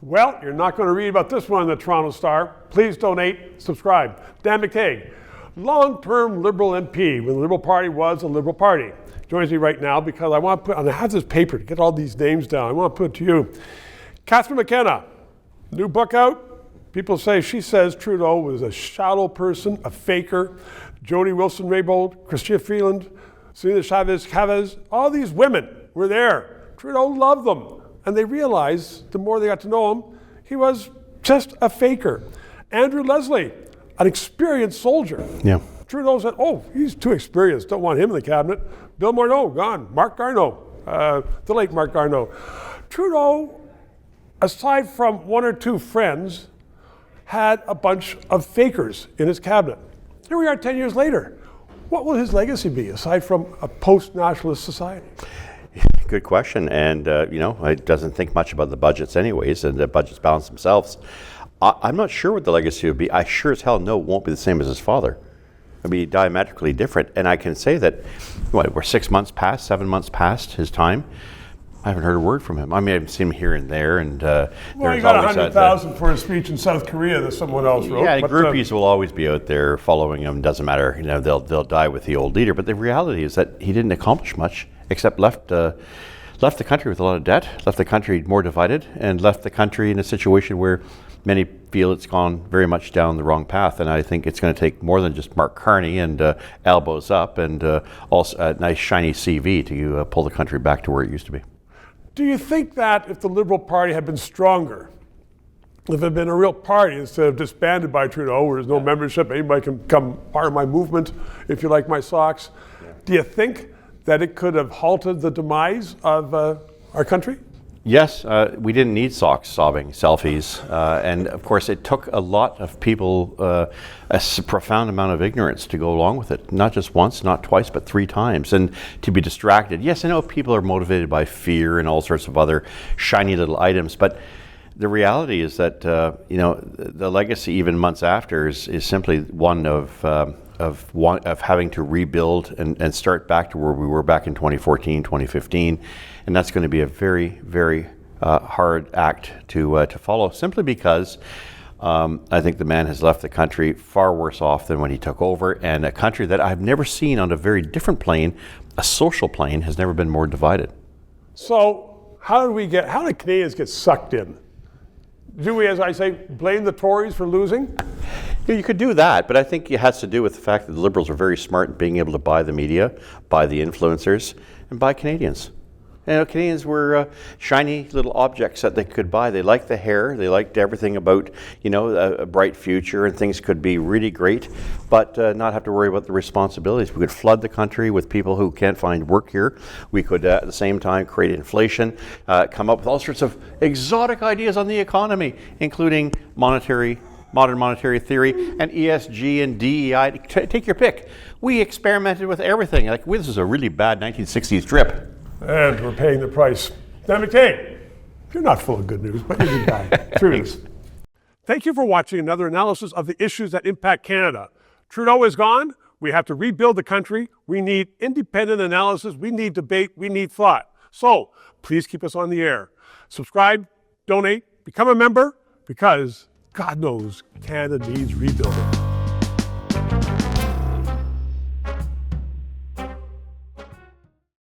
Well, you're not going to read about this one in the Toronto Star. Please donate, subscribe. Dan McTeague, long-term Liberal MP when the Liberal Party was a Liberal Party. Joins me right now because I want to put, and I have this paper to get all these names down. I want to put it to you. Catherine McKenna, new book out. People say, she says Trudeau was a shallow person, a faker. Jody Wilson-Raybould, Chrystia Freeland, Selena Chavez, all these women were there. Trudeau loved them. And they realized, the more they got to know him, he was just a faker. Andrew Leslie, an experienced soldier. Yeah. Trudeau said, oh, he's too experienced, don't want him in the cabinet. Bill Morneau, gone. Mark Garneau, the late Mark Garneau. Trudeau, aside from one or two friends, had a bunch of fakers in his cabinet. Here we are 10 years later. What will his legacy be, aside from a post-nationalist society? Good question, and it doesn't think much about the budgets anyways, and the budgets balance themselves. I'm not sure what the legacy would be. I sure as hell know it won't be the same as his father. It'll be diametrically different, and I can say that, we're 6 months past, 7 months past his time. I haven't heard a word from him. I mean, I've seen him here and there, and well, he got 100,000 for a speech in South Korea that someone else wrote. Yeah, groupies will always be out there following him. Doesn't matter, they'll die with the old leader. But the reality is that he didn't accomplish much, except left the country with a lot of debt, left the country more divided, and left the country in a situation where many feel it's gone very much down the wrong path. And I think it's going to take more than just Mark Carney and elbows up and also a nice shiny CV to pull the country back to where it used to be. Do you think that if the Liberal Party had been stronger, if it had been a real party instead of disbanded by Trudeau, where there's no membership, anybody can become part of my movement if you like my socks, do you think that it could have halted the demise of our country? Yes, we didn't need socks, sobbing, selfies, and of course it took a lot of people, a profound amount of ignorance to go along with it. Not just once, not twice, but 3 times, and to be distracted. Yes, I know people are motivated by fear and all sorts of other shiny little items, but the reality is that the legacy, even months after, is simply one of having to rebuild and start back to where we were back in 2014, 2015, and that's going to be a very, very hard act to follow. Simply because I think the man has left the country far worse off than when he took over, and a country that I've never seen on a very different plane, a social plane, has never been more divided. So how did Canadians get sucked in? Do we, as I say, blame the Tories for losing? Yeah, you could do that, but I think it has to do with the fact that the Liberals are very smart in being able to buy the media, buy the influencers, and buy Canadians. Canadians were shiny little objects that they could buy. They liked the hair, they liked everything about, a bright future, and things could be really great, but not have to worry about the responsibilities. We could flood the country with people who can't find work here. We could, at the same time, create inflation, come up with all sorts of exotic ideas on the economy, including modern monetary theory, and ESG and DEI. Take your pick. We experimented with everything. This is a really bad 1960s drip. And we're paying the price. Dan McTeague, you're not full of good news, but you're a good guy. Thanks. Thank you for watching another analysis of the issues that impact Canada. Trudeau is gone. We have to rebuild the country. We need independent analysis. We need debate. We need thought. So please keep us on the air. Subscribe, donate, become a member, because God knows Canada needs rebuilding.